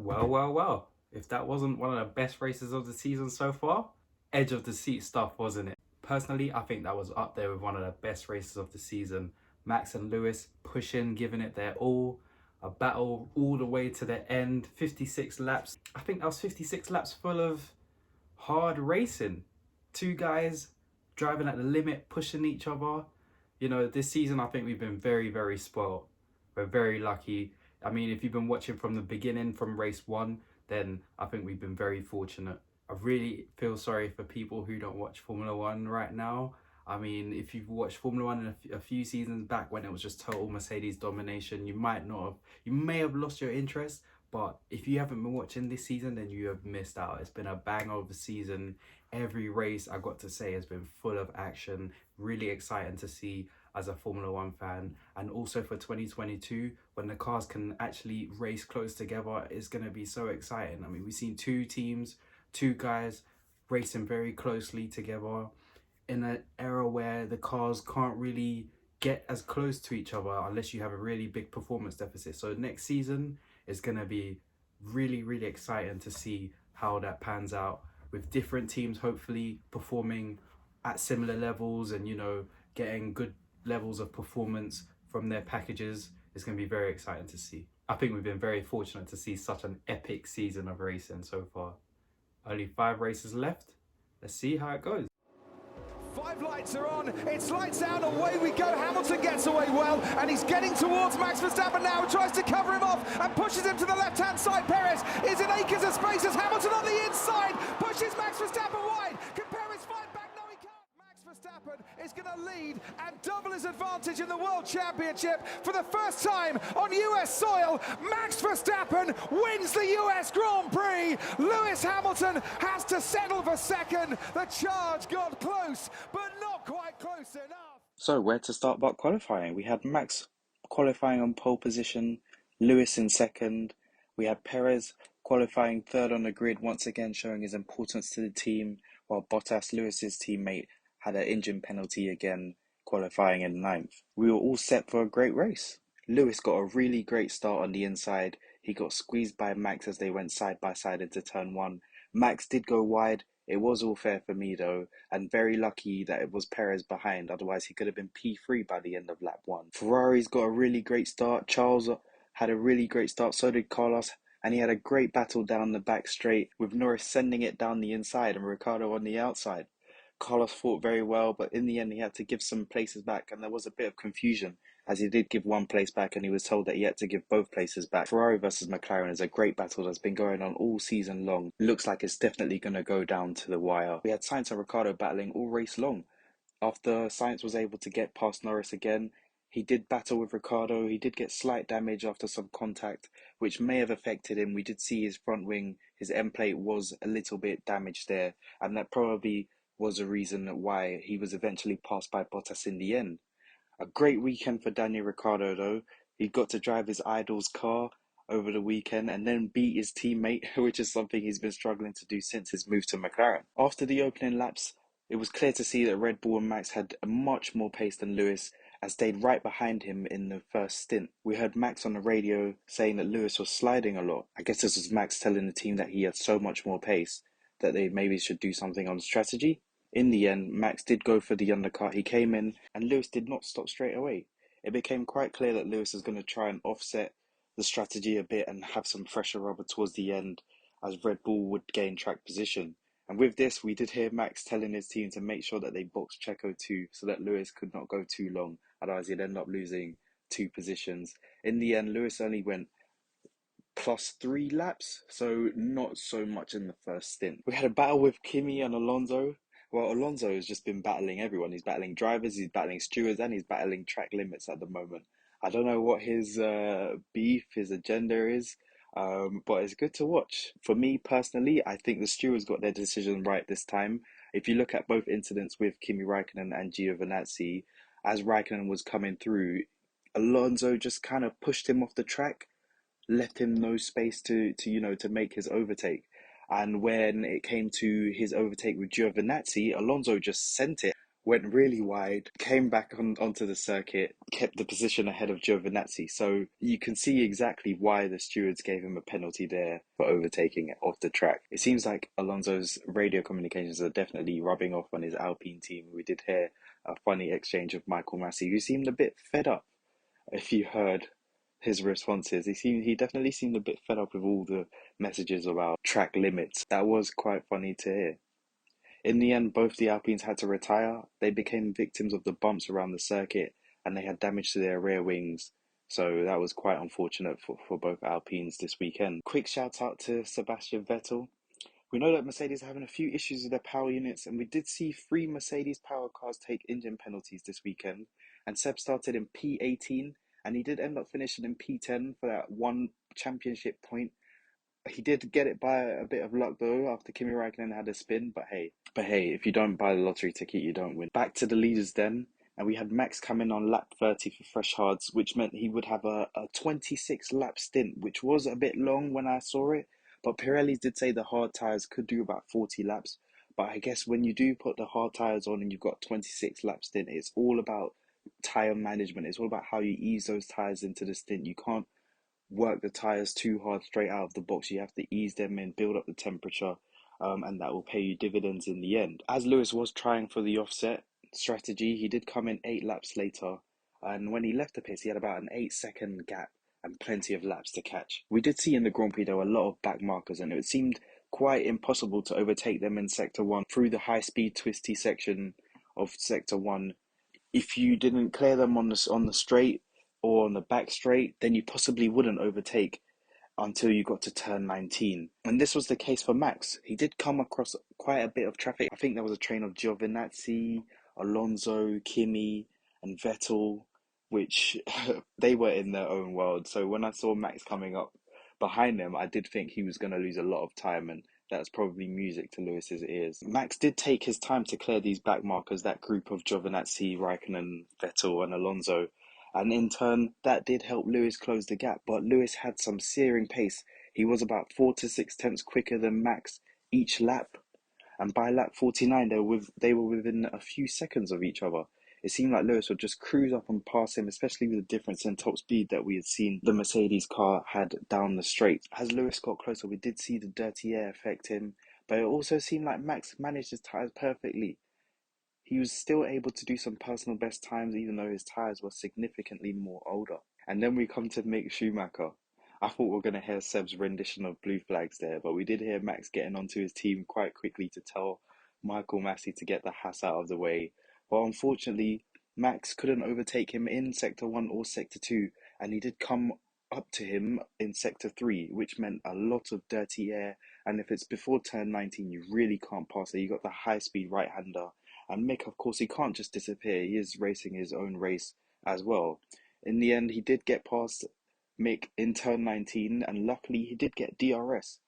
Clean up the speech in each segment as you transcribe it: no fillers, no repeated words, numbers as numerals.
Well. If that wasn't one of the best races of the season so far, edge of the seat stuff, wasn't it? Personally, I think that was up there with one of the best races of the season. Max and Lewis pushing, giving it their all. A battle all the way to the end. 56 laps. I think that was 56 laps full of hard racing. Two guys driving at the limit, pushing each other. You know, this season I think we've been very, very spoiled. We're very lucky. I mean, if you've been watching from the beginning, from race one, then I think we've been very fortunate. I really feel sorry for people who don't watch Formula One right now. I mean, if you've watched Formula One in a few seasons back when it was just total Mercedes domination, you may have lost your interest. But if you haven't been watching this season, then you have missed out. It's been a bang of a season. Every race, I got to say, has been full of action. Really exciting to see as a Formula One fan. And also for 2022, when the cars can actually race close together, it's going to be so exciting. I mean, we've seen two teams, two guys racing very closely together in an era where the cars can't really get as close to each other unless you have a really big performance deficit. So next season is going to be really, really exciting to see how that pans out, with different teams hopefully performing at similar levels and, you know, getting good levels of performance from their packages. Is going to be very exciting to see. I think we've been very fortunate to see such an epic season of racing so far. Only 5 races left. Let's see how it goes. 5 lights are on, it's lights out, away we go. Hamilton gets away well, and he's getting towards Max Verstappen now, tries to cover him off and pushes him to the left-hand side. Perez is in acres of space as Hamilton on the inside pushes Max Verstappen wide. Can Perez fight back? No, he can't. Max Verstappen is going to lead and double his advantage in the World Championship for the first time on US soil. Max Verstappen wins the US Grand Prix. Lewis Hamilton has to settle for second. The charge got close, but not quite close enough. So where to start but qualifying? We had Max qualifying on pole position, Lewis in second. We had Perez qualifying third on the grid, once again showing his importance to the team, while Bottas, Lewis's teammate, had an engine penalty again, qualifying in ninth. We were all set for a great race. Lewis got a really great start on the inside. He got squeezed by Max as they went side by side into turn one. Max did go wide. It was all fair for me though, and very lucky that it was Perez behind, otherwise he could have been P3 by the end of lap one. Ferrari's got a really great start. Charles had a really great start, so did Carlos, and he had a great battle down the back straight, with Norris sending it down the inside and Ricciardo on the outside. Carlos fought very well, but in the end he had to give some places back, and there was a bit of confusion as he did give one place back and he was told that he had to give both places back. Ferrari versus McLaren is a great battle that's been going on all season long. Looks like it's definitely going to go down to the wire. We had Sainz and Ricciardo battling all race long. After Sainz was able to get past Norris again, he did battle with Ricciardo. He did get slight damage after some contact, which may have affected him. We did see his front wing, his end plate was a little bit damaged there, and that probably was a reason why he was eventually passed by Bottas in the end. A great weekend for Daniel Ricciardo though. He got to drive his idol's car over the weekend and then beat his teammate, which is something he's been struggling to do since his move to McLaren. After the opening laps, it was clear to see that Red Bull and Max had much more pace than Lewis, and stayed right behind him in the first stint. We heard Max on the radio saying that Lewis was sliding a lot. I guess this was Max telling the team that he had so much more pace that they maybe should do something on strategy. In the end, Max did go for the undercut. He came in and Lewis did not stop straight away. It became quite clear that Lewis is going to try and offset the strategy a bit and have some fresher rubber towards the end as Red Bull would gain track position. And with this, we did hear Max telling his team to make sure that they boxed Checo too, so that Lewis could not go too long, otherwise he'd end up losing 2 positions. In the end, Lewis only went +3 laps, so not so much in the first stint. We had a battle with Kimi and Alonso. Well, Alonso has just been battling everyone. He's battling drivers, he's battling stewards, and he's battling track limits at the moment. I don't know what his beef, his agenda is, but it's good to watch. For me personally, I think the stewards got their decision right this time. If you look at both incidents with Kimi Raikkonen and Giovinazzi, as Raikkonen was coming through, Alonso just kind of pushed him off the track, left him no space to make his overtake. And when it came to his overtake with Giovinazzi, Alonso just sent it went really wide, came back onto the circuit, kept the position ahead of Giovinazzi. So you can see exactly why the stewards gave him a penalty there for overtaking it off the track. It seems like Alonso's radio communications are definitely rubbing off on his Alpine team. We did hear a funny exchange of Michael Massey, who seemed a bit fed up. If you heard his responses, he definitely seemed a bit fed up with all the messages about track limits. That was quite funny to hear. In the end, both the Alpines had to retire. They became victims of the bumps around the circuit and they had damage to their rear wings. So that was quite unfortunate for both Alpines this weekend. Quick shout out to Sebastian Vettel. We know that Mercedes are having a few issues with their power units, and we did see 3 Mercedes power cars take engine penalties this weekend. And Seb started in P18, and he did end up finishing in P10 for that one championship point. He did get it by a bit of luck though after Kimi Räikkönen had a spin, but hey, if you don't buy the lottery ticket, you don't win. Back to the leaders then, and we had Max come in on lap 30 for fresh hards, which meant he would have a 26 lap stint, which was a bit long when I saw it, but Pirelli did say the hard tyres could do about 40 laps. But I guess when you do put the hard tyres on and you've got 26 lap stint, it's all about tyre management. It's all about how you ease those tyres into the stint. You can't work the tyres too hard straight out of the box. You have to ease them in, build up the temperature, and that will pay you dividends in the end. As Lewis was trying for the offset strategy, he did come in 8 laps later, and when he left the pits, he had about an 8-second gap and plenty of laps to catch. We did see in the Grand Prix there were a lot of back markers, and it seemed quite impossible to overtake them in Sector 1 through the high-speed twisty section of Sector 1. If you didn't clear them on the straight or on the back straight, then you possibly wouldn't overtake until you got to turn 19. And this was the case for Max. He did come across quite a bit of traffic. I think there was a train of Giovinazzi, Alonso, Kimi, and Vettel, which they were in their own world. So when I saw Max coming up behind them, I did think he was going to lose a lot of time, and that's probably music to Lewis's ears. Max did take his time to clear these back markers, that group of Giovinazzi, Raikkonen, Vettel, and Alonso. And in turn, that did help Lewis close the gap. But Lewis had some searing pace. He was about 4 to 6 tenths quicker than Max each lap. And by lap 49, they were within a few seconds of each other. It seemed like Lewis would just cruise up and pass him, especially with the difference in top speed that we had seen the Mercedes car had down the straight. As Lewis got closer, we did see the dirty air affect him, but it also seemed like Max managed his tyres perfectly. He was still able to do some personal best times, even though his tyres were significantly more older. And then we come to Mick Schumacher. I thought we were going to hear Seb's rendition of blue flags there, but we did hear Max getting onto his team quite quickly to tell Michael Massey to get the Haas out of the way. But unfortunately, Max couldn't overtake him in Sector 1 or Sector 2, and he did come up to him in Sector 3, which meant a lot of dirty air. And if it's before turn 19, you really can't pass it. You got the high-speed right-hander. And Mick, of course, he can't just disappear. He is racing his own race as well. In the end, he did get past Mick in turn 19, and luckily he did get DRS.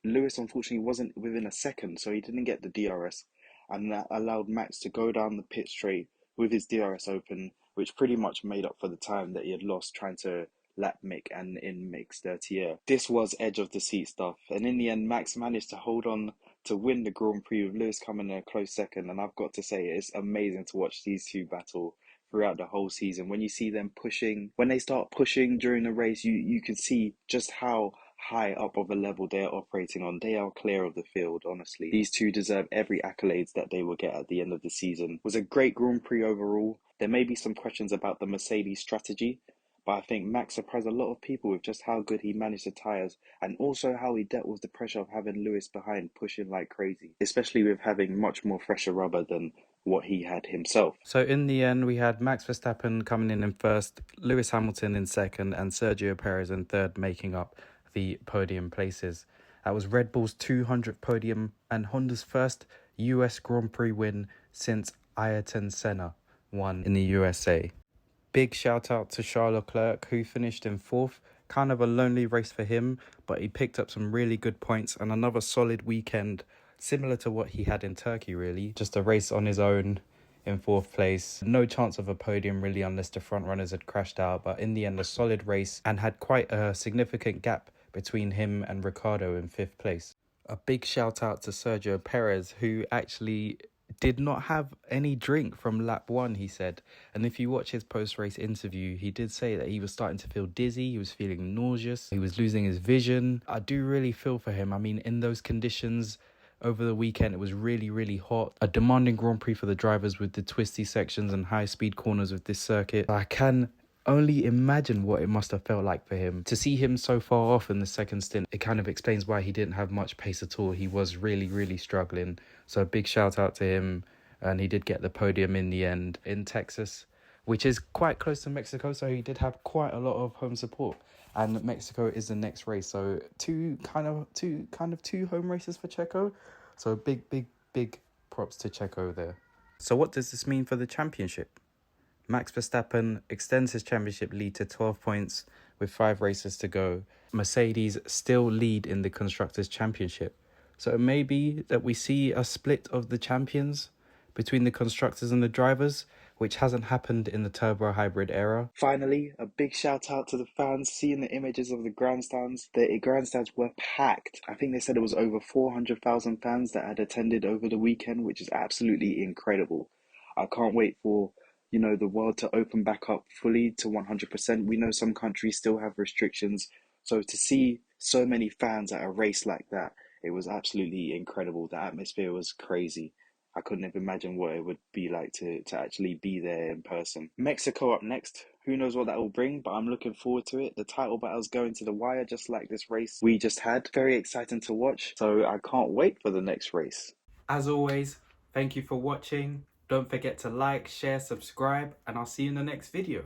Lewis, unfortunately, wasn't within a second, so he didn't get the DRS, and that allowed Max to go down the pit straight with his DRS open, which pretty much made up for the time that he had lost trying to lap Mick and in Mick's dirty air. This was edge of the seat stuff, and in the end, Max managed to hold on to win the Grand Prix with Lewis coming in a close second. And I've got to say, it's amazing to watch these two battle throughout the whole season. When you see them pushing, when they start pushing during the race, you can see just how high up of a level they're operating on. They are clear of the field, honestly. These two deserve every accolades that they will get at the end of the season. It was a great Grand Prix overall. There may be some questions about the Mercedes strategy, but I think Max surprised a lot of people with just how good he managed the tyres, and also how he dealt with the pressure of having Lewis behind pushing like crazy, especially with having much more fresher rubber than what he had himself. So in the end, we had Max Verstappen coming in first, Lewis Hamilton in second, and Sergio Perez in third, making up the podium places. That was Red Bull's 200th podium and Honda's first US Grand Prix win since Ayrton Senna won in the USA. Big shout out to Charles Leclerc, who finished in fourth. Kind of a lonely race for him, but he picked up some really good points and another solid weekend, similar to what he had in Turkey, really. Just a race on his own in fourth place. No chance of a podium, really, unless the front runners had crashed out, but in the end, a solid race and had quite a significant gap between him and Ricciardo in fifth place. A big shout out to Sergio Perez, who actually did not have any drink from lap 1, he said. And if you watch his post-race interview, he did say that he was starting to feel dizzy, he was feeling nauseous, he was losing his vision. I do really feel for him. I mean, in those conditions over the weekend, it was really, really hot. A demanding Grand Prix for the drivers with the twisty sections and high-speed corners of this circuit. I can only imagine what it must have felt like for him. To see him so far off in the second stint, it kind of explains why he didn't have much pace at all. He was really, really struggling. So a big shout out to him. And he did get the podium in the end in Texas, which is quite close to Mexico. So he did have quite a lot of home support. And Mexico is the next race. So two home races for Checo. So big props to Checo there. So what does this mean for the championship? Max Verstappen extends his championship lead to 12 points with 5 races to go. Mercedes still lead in the Constructors' Championship. So it may be that we see a split of the champions between the constructors and the drivers, which hasn't happened in the turbo hybrid era. Finally, a big shout out to the fans. Seeing the images of the grandstands were packed. I think they said it was over 400,000 fans that had attended over the weekend, which is absolutely incredible. I can't wait for the world to open back up fully to 100%. We know some countries still have restrictions. So to see so many fans at a race like that, it was absolutely incredible. The atmosphere was crazy. I couldn't have imagined what it would be like to actually be there in person. Mexico up next. Who knows what that will bring, but I'm looking forward to it. The title battle's going to the wire, just like this race we just had. Very exciting to watch. So I can't wait for the next race. As always, thank you for watching. Don't forget to like, share, subscribe, and I'll see you in the next video.